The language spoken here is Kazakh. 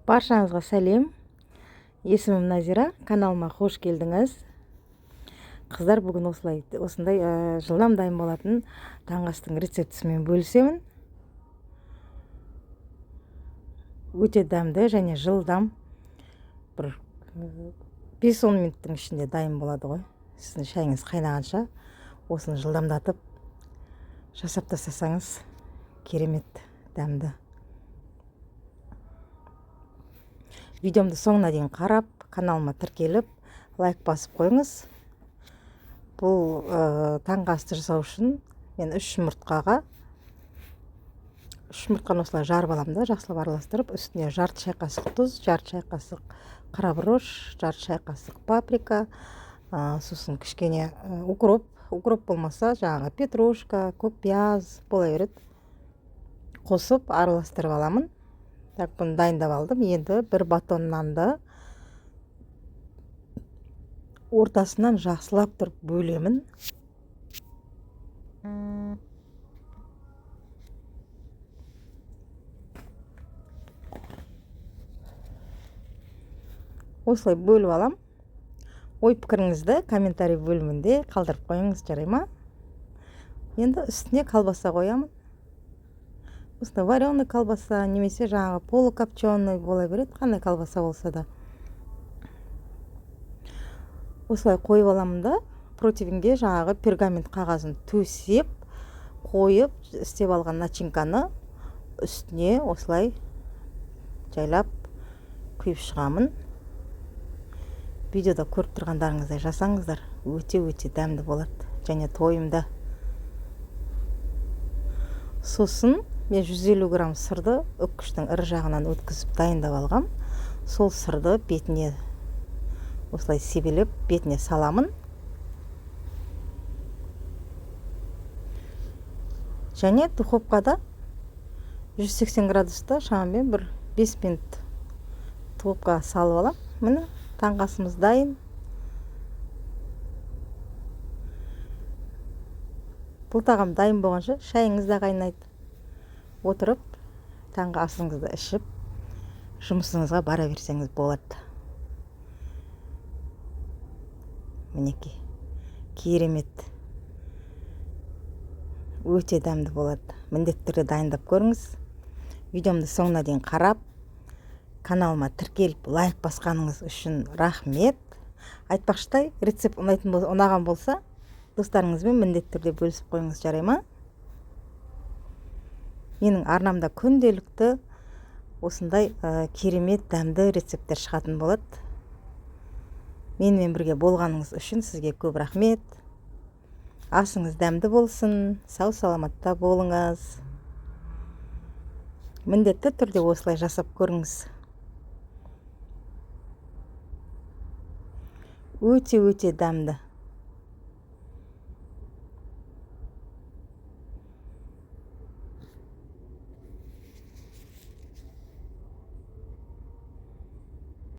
Баршаңызға сәлем. Есімім Назира, каналыма қош келдіңіз. Қыздар, бүгін осындай жылдам дайын болатын таңғы астың рецептісімен бөлісемін. Өте дәмді және жылдам. Бір 5-10 минуттың ішінде дайын болады ғой. Сіздің шайыңыз қайнағанша осыны жылдамдатып жасап тастасаңыз керемет дәмді. Видеомды соңына дейін қарап, каналыма тіркеліп, лайк басып қойыңыз. Бұл таңғы асты жасау үшін мен 3 жұмыртқаны осылай жарып аламын да, жақсылап араластырып, үстіне жарты шай қасық тұз, жарты шай қасық қарабұрыш, жарты шай қасық паприка, сосын кішкене укроп болмаса, жаңағы петрушка, көк пияз бола береді. Қосып араластырып аламын. Так, бұны дайындап алдым. Енді бір батон нанды ортасынан жақсылап тұрып бөлемін. Осылай бөліп алам. Ой пікіріңізді комментарий бөлімінде қалдырып қойыңыз, жарай ма? Енді үстіне колбаса қоямын. Осындай вареный колбаса, немесе жаңағы полукопченый бола береді, қандай колбаса болса да. Осылай қойып аламын да, противинге жаңағы пергамент қағазын төсеп, қойып, істеп алған начинканы үстіне осылай жайлап құйып шығамын. Видеода көріп тұрғандарыңыздай жасаңыздар, өте дәмді болады және тойымда. Сосын мен 150 грамм сырды үккіштің ірі жағынан өткізіп дайындап алғам. Сол сырды бетіне осылай себелеп бетіне саламын. Және духовкада 180 градуста шамамен бір 5 минут духовкаға салып алам. Міне таңғы асымыз дайын. Бұл тағам дайын болғанша шайыңыз да қайнайды. Отырып, таңғы асыңызды ішіп, жұмысыңызға бара берсеңіз болады. Мінекей, керемет. Өте дәмді болады. Міндетті түрде дайындап көріңіз. Видеомды соңына дейін қарап, каналыма тіркеліп, лайк басқаныңыз үшін рахмет. Айтпақшыдай, рецепт ұнаған болса, достарыңызбен міндетті түрде бөлісіп қойыңыз, жарай ма? Менің арнамда күнделікті осындай керемет дәмді рецепттер шығатын болады. Менімен бірге болғаныңыз үшін сізге көп рахмет. Асыңыз дәмді болсын, сау саламатта болыңыз. Міндетті түрде осылай жасап көріңіз. Өте дәмді.